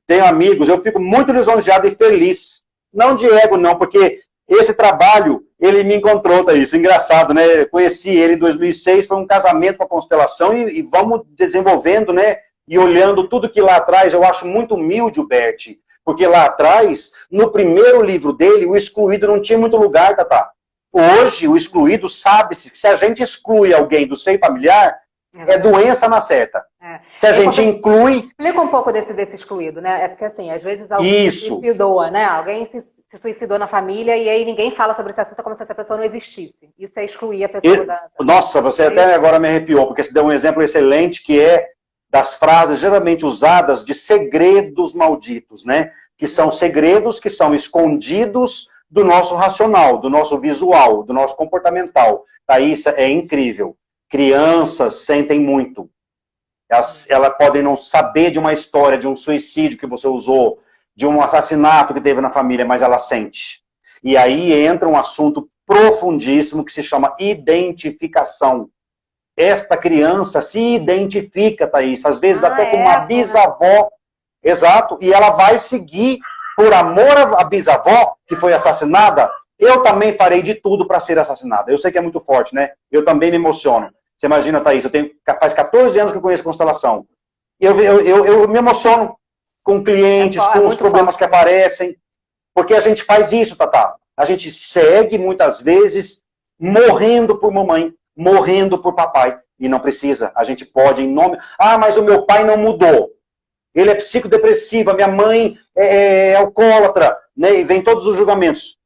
Tenho amigos, eu fico muito lisonjeado e feliz. Não de ego, não, porque esse trabalho, ele me encontrou, Thaís. Engraçado, né? Eu conheci ele em 2006, foi um casamento com a constelação e vamos desenvolvendo, né? E olhando tudo que lá atrás, eu acho muito humilde o Bert. Porque lá atrás, no primeiro livro dele, o excluído não tinha muito lugar, Tatá. Hoje, o excluído sabe-se que se a gente exclui alguém do seio familiar, é doença na certa. Se a gente inclui... Explica um pouco desse excluído, né? É porque, assim, às vezes alguém se suicidou, né? Alguém se suicidou na família e aí ninguém fala sobre esse assunto como se essa pessoa não existisse. Isso é excluir a pessoa da... Nossa, você até agora me arrepiou, porque você deu um exemplo excelente que é das frases geralmente usadas de segredos malditos, né? Que são segredos que são escondidos do nosso racional, do nosso visual, do nosso comportamental. Isso é incrível. Crianças sentem muito. Elas podem não saber de uma história, de um suicídio que você usou, de um assassinato que teve na família, mas ela sente. E aí entra um assunto profundíssimo que se chama identificação. Esta criança se identifica, Thaís, às vezes até com uma bisavó, exato, e ela vai seguir, por amor à bisavó, que foi assassinada, Eu também farei de tudo para ser assassinada. Eu sei que é muito forte, né? Eu também me emociono. Você imagina, Thaís, faz 14 anos que eu conheço constelação. Eu me emociono com clientes, com os problemas que aparecem, porque a gente faz isso, Tatá. A gente segue, muitas vezes, morrendo por mamãe, morrendo por papai. E não precisa. A gente pode, em nome... Ah, mas o meu pai não mudou. Ele é psicodepressivo, a minha mãe é alcoólatra, né? E vem todos os julgamentos.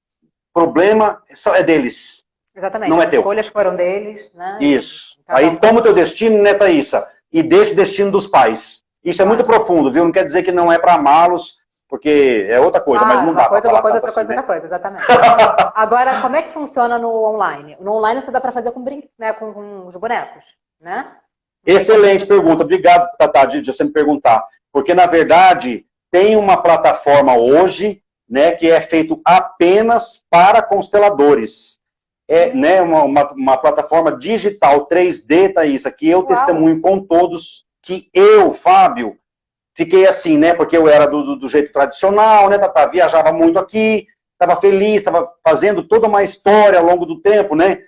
O problema é deles. Exatamente. Não é teu. As escolhas foram deles, né? Isso. Aí toma o teu destino, né, Thaísa? E deixa o destino dos pais. Isso é muito profundo, viu? Não quer dizer que não é para amá-los, porque é outra coisa, mas não dá para falar outra coisa, exatamente. Agora, como é que funciona no online? No online você dá para fazer com os bonecos, né? Excelente pergunta. Obrigado, Tatá, de você me perguntar. Porque, na verdade, tem uma plataforma hoje, né, que é feito apenas para consteladores. É, né, uma plataforma digital 3D, Thaísa, que eu testemunho com todos, que eu, Fábio, fiquei assim, né, porque eu era do jeito tradicional, né, Tatá, viajava muito aqui, estava feliz, estava fazendo toda uma história ao longo do tempo, né,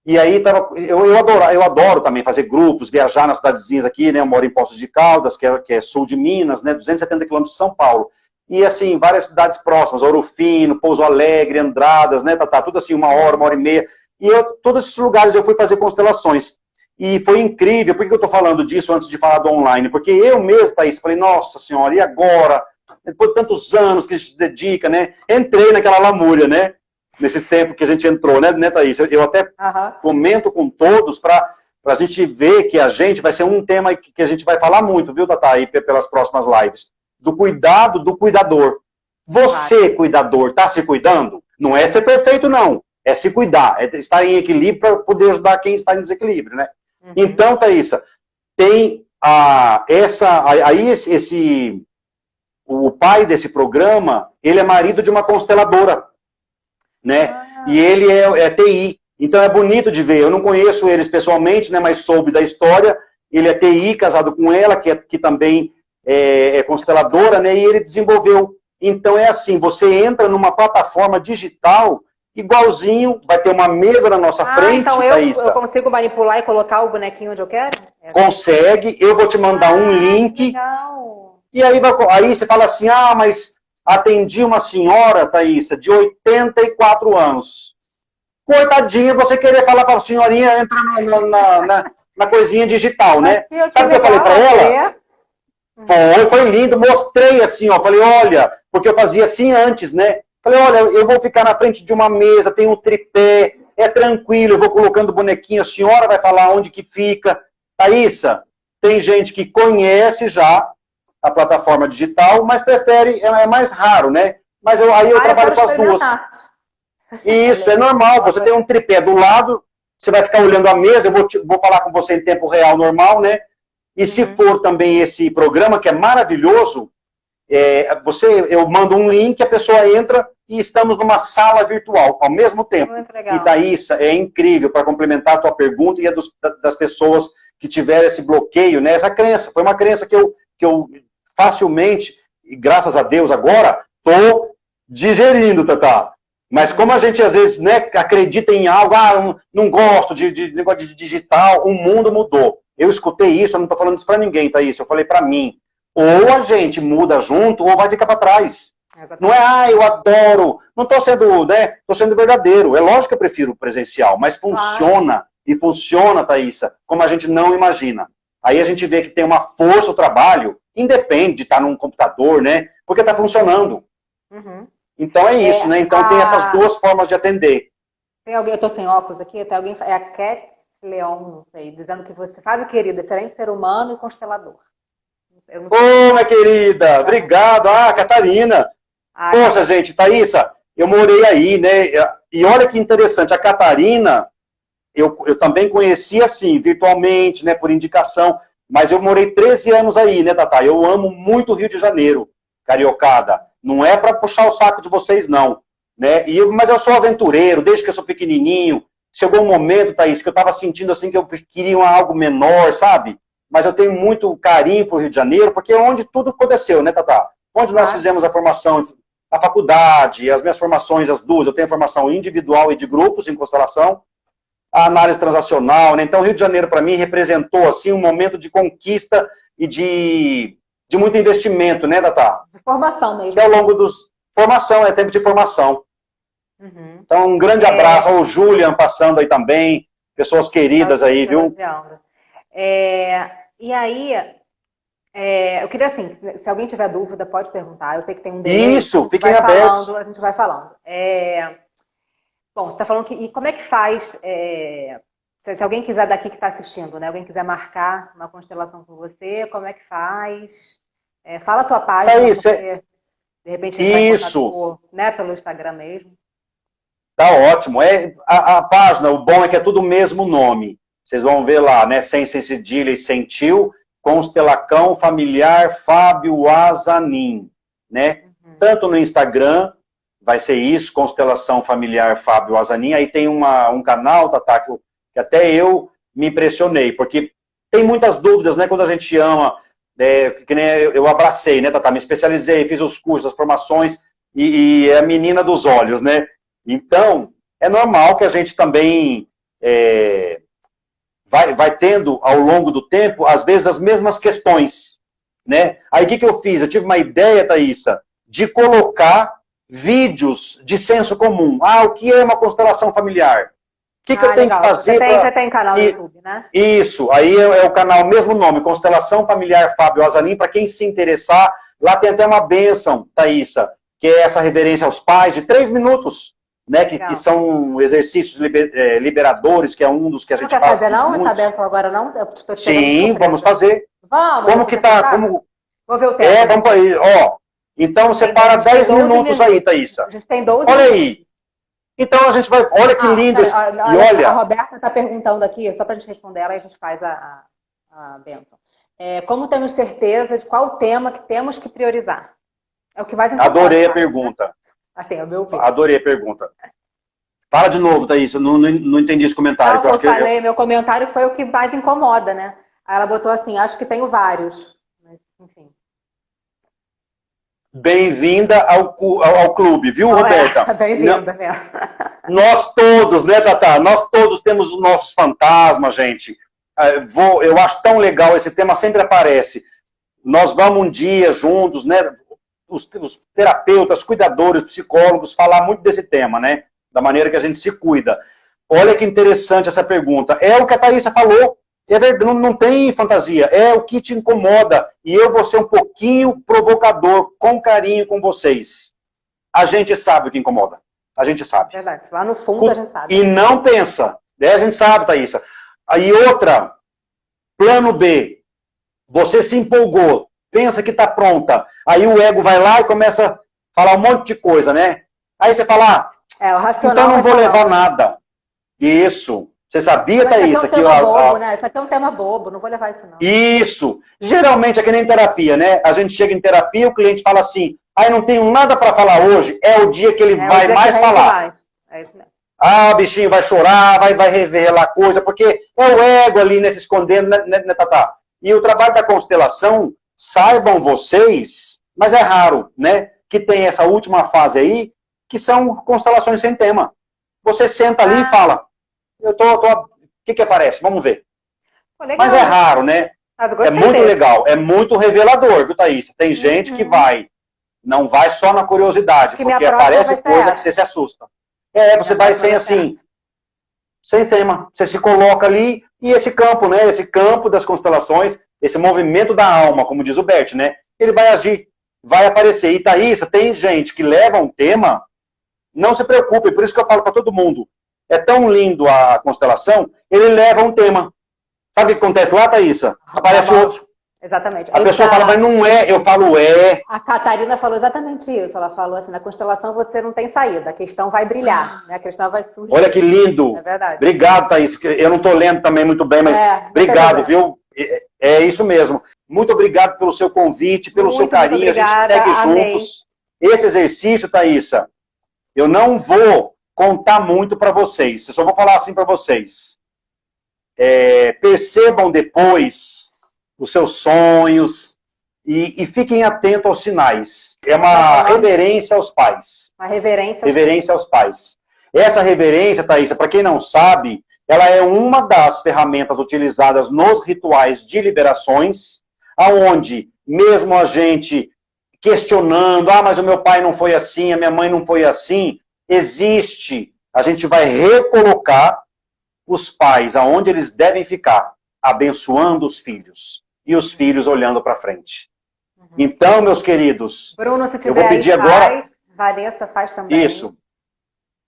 e aí eu adoro também fazer grupos, viajar nas cidadezinhas aqui, né, eu moro em Poços de Caldas, que é sul de Minas, né, 270 quilômetros de São Paulo, e assim, várias cidades próximas, Ouro Fino, Pouso Alegre, Andradas, né, Tatá, tudo assim, 1 hora e meia, e todos esses lugares eu fui fazer constelações, e foi incrível. Por que eu estou falando disso antes de falar do online? Porque eu mesmo, Thaís, falei, nossa senhora, e agora? Depois de tantos anos que a gente se dedica, né, entrei naquela lamúria, né, nesse tempo que a gente entrou, né Thaís? Eu até comento com todos para a gente ver que a gente vai ser um tema que a gente vai falar muito, viu, Tatá, aí pelas próximas lives, do cuidado do cuidador. Você, cuidador, está se cuidando? Não é ser perfeito, não. É se cuidar, é estar em equilíbrio para poder ajudar quem está em desequilíbrio, né? Então, Thaísa, tem o pai desse programa, ele é marido de uma consteladora, né? E ele é TI. Então é bonito de ver. Eu não conheço eles pessoalmente, né? Mas soube da história. Ele é TI, casado com ela, que também é consteladora, né? E ele desenvolveu. Então é assim, você entra numa plataforma digital igualzinho, vai ter uma mesa na nossa frente, então eu consigo manipular e colocar o bonequinho onde eu quero? Consegue, eu vou te mandar um link. Legal. E aí você fala assim, mas atendi uma senhora, Thaísa, de 84 anos. Coitadinha, você querer falar para a senhorinha, entra na coisinha digital, né? Sabe o que eu falei para ela? Foi lindo, mostrei assim, falei, olha, porque eu fazia assim antes, né? Falei, olha, eu vou ficar na frente de uma mesa, tem um tripé, é tranquilo, eu vou colocando o bonequinho, a senhora vai falar onde que fica. Thaísa, tem gente que conhece já a plataforma digital, mas prefere, é mais raro, né? Mas aí eu trabalho com as duas. Isso, é normal, você tem um tripé do lado, você vai ficar olhando a mesa, eu vou falar com você em tempo real normal, né? E se for também esse programa, que é maravilhoso, eu mando um link, a pessoa entra e estamos numa sala virtual ao mesmo tempo. E Thaísa, é incrível, para complementar a tua pergunta e a das pessoas que tiveram esse bloqueio, né? Essa crença, foi uma crença que eu facilmente, e graças a Deus agora, estou digerindo, Tatá. Mas como a gente às vezes, né, acredita em algo, não gosto de negócio de digital, o mundo mudou. Eu escutei isso, eu não estou falando isso para ninguém, Thaís, eu falei para mim. Ou a gente muda junto, ou vai ficar para trás. Não é, eu adoro. Não estou sendo, né? Estou sendo verdadeiro. É lógico que eu prefiro o presencial, mas funciona. E funciona, Thaísa, como a gente não imagina. Aí a gente vê que tem uma força o trabalho, independe de estar num computador, né? Porque está funcionando. Então é isso, né? Então tem essas duas formas de atender. Tem alguém, eu estou sem óculos aqui, tem alguém, é a Cat Leon, não sei, dizendo que você, Fábio querido, excelente ser humano e constelador. Minha querida, obrigado. Catarina. Poxa, gente, Thaísa, eu morei aí, né? E olha que interessante, a Catarina, eu também conheci assim, virtualmente, né, por indicação, mas eu morei 13 anos aí, né, Tatá? Eu amo muito o Rio de Janeiro, cariocada. Não é para puxar o saco de vocês, não. Né? Mas eu sou aventureiro, desde que eu sou pequenininho. Chegou um momento, Thaís, que eu estava sentindo assim que eu queria algo menor, sabe? Mas eu tenho muito carinho pro Rio de Janeiro, porque é onde tudo aconteceu, né, Tatá? Onde nós fizemos a formação a faculdade, as minhas formações, as duas, eu tenho formação individual e de grupos em constelação, a análise transacional, né? Então, o Rio de Janeiro, para mim, representou, assim, um momento de conquista e de muito investimento, né, Tatá? De formação mesmo. Que ao longo dos... Formação, é tempo de formação. Uhum. Então, um grande abraço ao Julian passando aí também, pessoas queridas aí, viu? E aí, eu queria, assim, se alguém tiver dúvida, pode perguntar. Eu sei que tem um delay. Isso, fiquem abertos. A gente vai falando. Bom, você está falando que... E como é que faz... se alguém quiser daqui que está assistindo, né? Alguém quiser marcar uma constelação com você, como é que faz? Fala a tua página, porque, de repente, entrar em contato né, pelo Instagram mesmo. Tá ótimo. A página, o bom é que é tudo o mesmo nome. Vocês vão ver lá, né? Sem cedilha e sem tio, Constelacão Familiar Fábio Azanin, né? Uhum. Tanto no Instagram, vai ser isso, Constelação Familiar Fábio Azanin. Aí tem um canal, Tatá, que até eu me impressionei, porque tem muitas dúvidas, né? Quando a gente ama, que nem eu abracei, né, Tatá? Me especializei, fiz os cursos, as formações, e é a menina dos olhos, né? Então, é normal que a gente também vai tendo, ao longo do tempo, às vezes, as mesmas questões, né? Aí, o que eu fiz? Eu tive uma ideia, Thaísa, de colocar vídeos de senso comum. O que é uma constelação familiar? O que eu tenho que fazer para... Você tem canal no YouTube, né? Isso, aí é o canal, mesmo nome, Constelação Familiar Fábio Azanin, para quem se interessar, lá tem até uma bênção, Thaísa, que é essa reverência aos pais, de 3 minutos, né, que são exercícios liberadores, que é um dos que a gente faz. Não quer fazer não? Essa bênção agora não? Sim, vamos fazer. Vamos. Como que tá? Como... Vou ver o tempo. Vamos para aí, ó. Então, separa 10 minutos aí, Thaísa. A gente tem 12 Olha aí. Então, a gente vai... Olha que lindo esse... E olha... A Roberta está perguntando aqui, só para a gente responder ela, e a gente faz a bênção. Como temos certeza de qual tema que temos que priorizar? É o que mais importa. Adorei a pergunta. Assim, é o meu ver. Adorei a pergunta. Fala de novo, Thaís, eu não entendi esse comentário. Meu comentário foi o que mais incomoda, né? Aí ela botou assim, acho que tenho vários. Mas, enfim. Bem-vinda ao clube, viu, Roberta? Bem-vinda, mesmo. Nós todos, né, Tatá? Nós todos temos os nossos fantasmas, gente. Eu acho tão legal, esse tema sempre aparece. Nós vamos um dia juntos, né? Os terapeutas, cuidadores, psicólogos, falar muito desse tema, né? Da maneira que a gente se cuida. Olha que interessante essa pergunta. É o que a Thaísa falou. É verdade, não tem fantasia. É o que te incomoda. E eu vou ser um pouquinho provocador, com carinho com vocês. A gente sabe o que incomoda. A gente sabe. Verdade. Lá no fundo a gente sabe. E não pensa. A gente sabe, Thaísa. Aí outra, plano B. Você se empolgou. Pensa que está pronta. Aí o ego vai lá e começa a falar um monte de coisa, né? Aí você fala, o racional então não vou levar nada. Isso. Você sabia, Thaísa? Isso aqui é um tema bobo, né? Isso aqui é um tema bobo, não vou levar isso não. Isso. Geralmente é que nem terapia, né? A gente chega em terapia, o cliente fala assim, não tenho nada para falar hoje, é o dia que ele vai mais falar. É isso mesmo. O bichinho vai chorar, vai revelar coisa, porque é o ego ali, né, se escondendo, né, Tatá? E o trabalho da constelação, saibam vocês, mas é raro, né? Que tem essa última fase aí, que são constelações sem tema. Você senta ali e fala, o que aparece? Vamos ver. Mas é raro, né? É muito legal, é muito revelador, viu, Thaís? Tem gente que não vai só na curiosidade, porque aparece coisa que você se assusta. Você vai sem assim, sem tema. Você se coloca ali, e esse campo, né? Esse campo das constelações, esse movimento da alma, como diz o Bert, né? Ele vai agir, vai aparecer. E Thaísa, tem gente que leva um tema, não se preocupe, por isso que eu falo para todo mundo. É tão lindo a constelação, ele leva um tema. Sabe o que acontece lá, Thaísa? Aparece outro. Exatamente. A pessoa fala, mas não é, eu falo é. A Catarina falou exatamente isso. Ela falou assim, na constelação você não tem saída, a questão vai brilhar, né? A questão vai surgir. Olha que lindo. É verdade. Obrigado, Thaís. Eu não estou lendo também muito bem, mas obrigado, viu? É isso mesmo. Muito obrigado pelo seu convite, pelo seu carinho. A gente segue juntos. Esse exercício, Thaísa, eu não vou contar muito para vocês. Eu só vou falar assim para vocês. Percebam depois os seus sonhos, E fiquem atentos aos sinais. É uma reverência aos pais. Uma reverência. Reverência aos pais. Essa reverência, Thaísa, para quem não sabe, ela é uma das ferramentas utilizadas nos rituais de liberações, aonde mesmo a gente questionando, mas o meu pai não foi assim, a minha mãe não foi assim, a gente vai recolocar os pais aonde eles devem ficar, abençoando os filhos, e os filhos olhando para frente. Então, meus queridos, Bruno, se tiver eu vou pedir aí, agora... Vanessa faz também. Isso.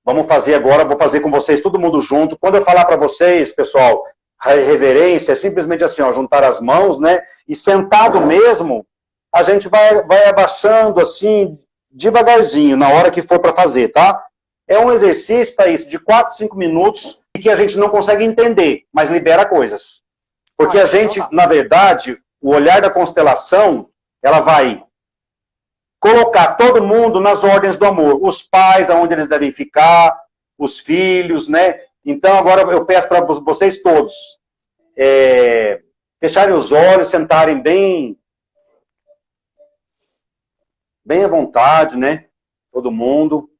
Vamos fazer agora, vou fazer com vocês, todo mundo junto. Quando eu falar para vocês, pessoal, a reverência é simplesmente assim, ó, juntar as mãos, né? E sentado mesmo, a gente vai abaixando assim, devagarzinho, na hora que for para fazer, tá? É um exercício, Thaís, de 4, 5 minutos, que a gente não consegue entender, mas libera coisas. Porque a gente, na verdade, o olhar da constelação, ela vai colocar todo mundo nas ordens do amor. Os pais, aonde eles devem ficar, os filhos, né? Então, agora eu peço para vocês todos fecharem os olhos, sentarem bem à vontade, né? Todo mundo.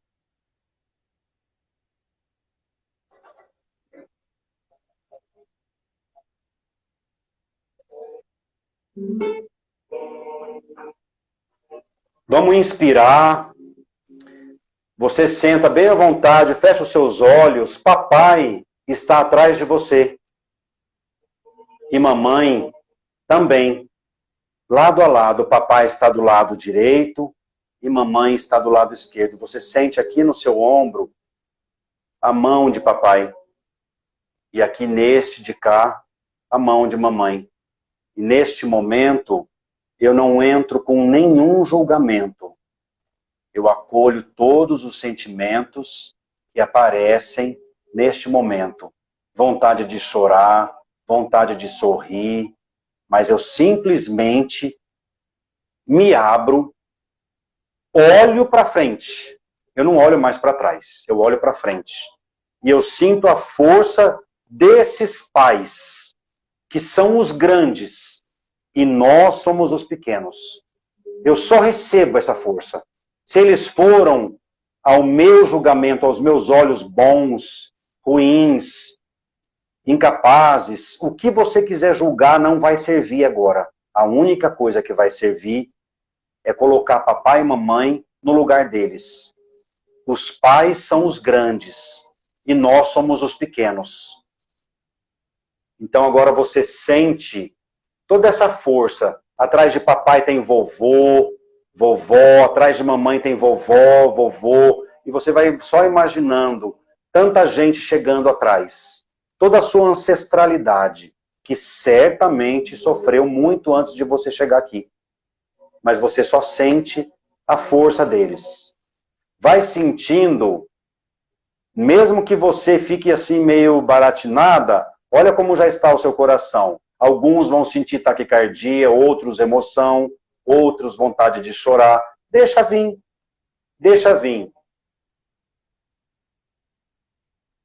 Vamos inspirar. Você senta bem à vontade, fecha os seus olhos. Papai está atrás de você. E mamãe também. Lado a lado, papai está do lado direito e mamãe está do lado esquerdo. Você sente aqui no seu ombro a mão de papai. E aqui neste de cá, a mão de mamãe. E neste momento, eu não entro com nenhum julgamento. Eu acolho todos os sentimentos que aparecem neste momento. Vontade de chorar, vontade de sorrir, mas eu simplesmente me abro, olho para frente. Eu não olho mais para trás, eu olho para frente. E eu sinto a força desses pais, que são os grandes, e nós somos os pequenos. Eu só recebo essa força. Se eles foram ao meu julgamento, aos meus olhos bons, ruins, incapazes, o que você quiser julgar não vai servir agora. A única coisa que vai servir é colocar papai e mamãe no lugar deles. Os pais são os grandes e nós somos os pequenos. Então agora você sente toda essa força. Atrás de papai tem vovô, vovó, atrás de mamãe tem vovó, vovô, e você vai só imaginando tanta gente chegando atrás. Toda a sua ancestralidade, que certamente sofreu muito antes de você chegar aqui. Mas você só sente a força deles. Vai sentindo, mesmo que você fique assim meio baratinada, olha como já está o seu coração. Alguns vão sentir taquicardia, outros emoção, outros vontade de chorar. Deixa vir, deixa vir.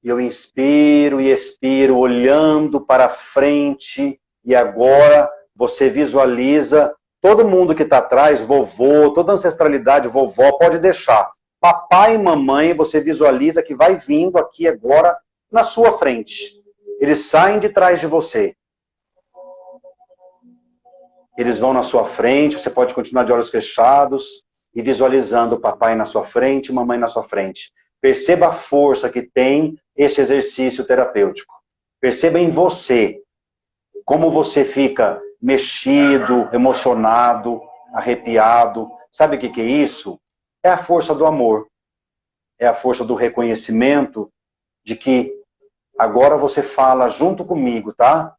Eu inspiro e expiro, olhando para frente, e agora você visualiza todo mundo que está atrás, vovô, toda a ancestralidade, vovó, pode deixar. Papai e mamãe, você visualiza que vai vindo aqui agora na sua frente. Eles saem de trás de você. Eles vão na sua frente, você pode continuar de olhos fechados e visualizando o papai na sua frente, mamãe na sua frente. Perceba a força que tem este exercício terapêutico. Perceba em você como você fica mexido, emocionado, arrepiado. Sabe o que é isso? É a força do amor. É a força do reconhecimento de que agora você fala junto comigo, tá?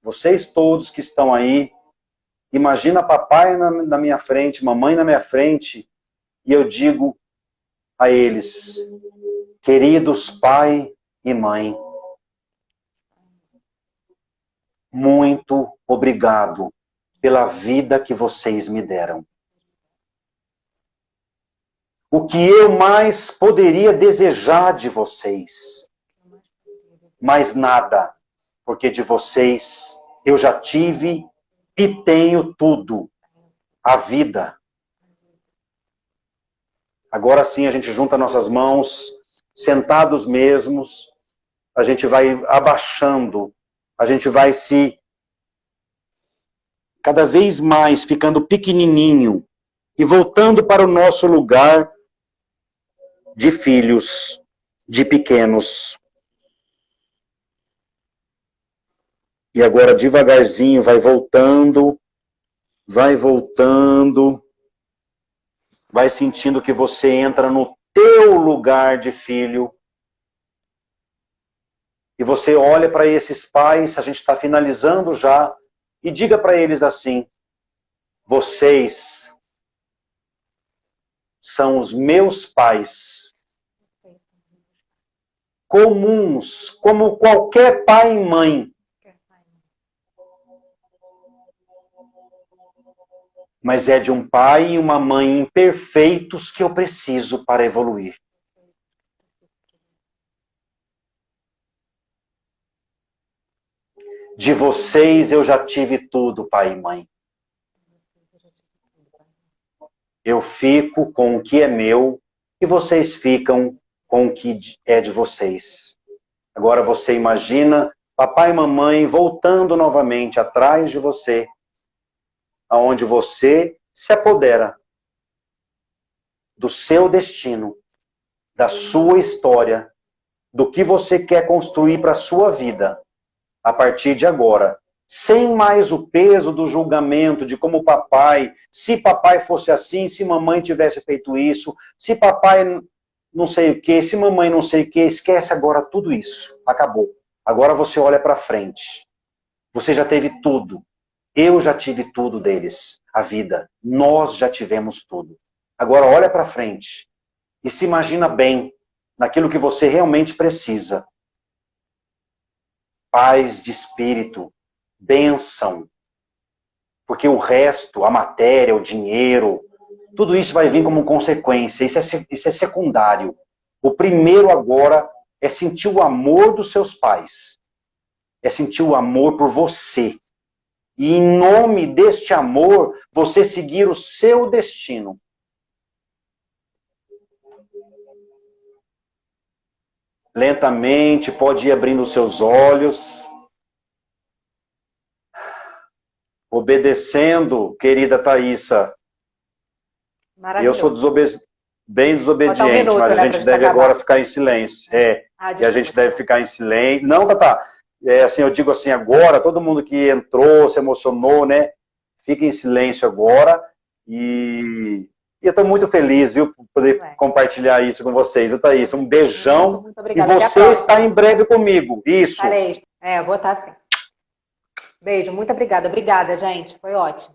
Vocês todos que estão aí, imagina papai na minha frente, mamãe na minha frente, e eu digo a eles, queridos pai e mãe, muito obrigado pela vida que vocês me deram. O que eu mais poderia desejar de vocês? Mais nada, porque de vocês eu já tive e tenho tudo. a vida. Agora sim a gente junta nossas mãos, sentados mesmos, a gente vai abaixando, a gente vai se cada vez mais ficando pequenininho e voltando para o nosso lugar de filhos, de pequenos. E agora devagarzinho vai voltando, vai sentindo que você entra no teu lugar de filho. E você olha para esses pais, a gente está finalizando já, e diga para eles assim: vocês são os meus pais, comuns, como qualquer pai e mãe. Mas é de um pai e uma mãe imperfeitos que eu preciso para evoluir. De vocês eu já tive tudo, pai e mãe. Eu fico com o que é meu e vocês ficam com o que é de vocês. Agora você imagina papai e mamãe voltando novamente atrás de você, aonde você se apodera do seu destino, da sua história, do que você quer construir para a sua vida, a partir de agora, sem mais o peso do julgamento de como papai, se papai fosse assim, se mamãe tivesse feito isso, se papai não sei o que, se mamãe não sei o que, esquece agora tudo isso, acabou. Agora você olha para frente, você já teve tudo. Eu já tive tudo deles, a vida. Nós já tivemos tudo. Agora olha para frente e se imagina bem naquilo que você realmente precisa. Paz de espírito, bênção. Porque o resto, a matéria, o dinheiro, tudo isso vai vir como consequência. Isso é secundário. O primeiro agora é sentir o amor dos seus pais. É sentir o amor por você. E em nome deste amor, você seguir o seu destino. Lentamente, pode ir abrindo os seus olhos. Obedecendo, querida Thaísa. Eu sou bem desobediente, mas a gente deve agora ficar em silêncio. E a gente deve ficar em silêncio. Não, Tatá. Assim, eu digo assim, agora, todo mundo que entrou, se emocionou, né? Fica em silêncio agora. E eu estou muito feliz, viu, por poder compartilhar isso com vocês. Eu, Thaís, um beijão. Muito obrigada. E você está em breve comigo. Isso. Vou estar sim. Beijo, muito obrigada. Obrigada, gente. Foi ótimo.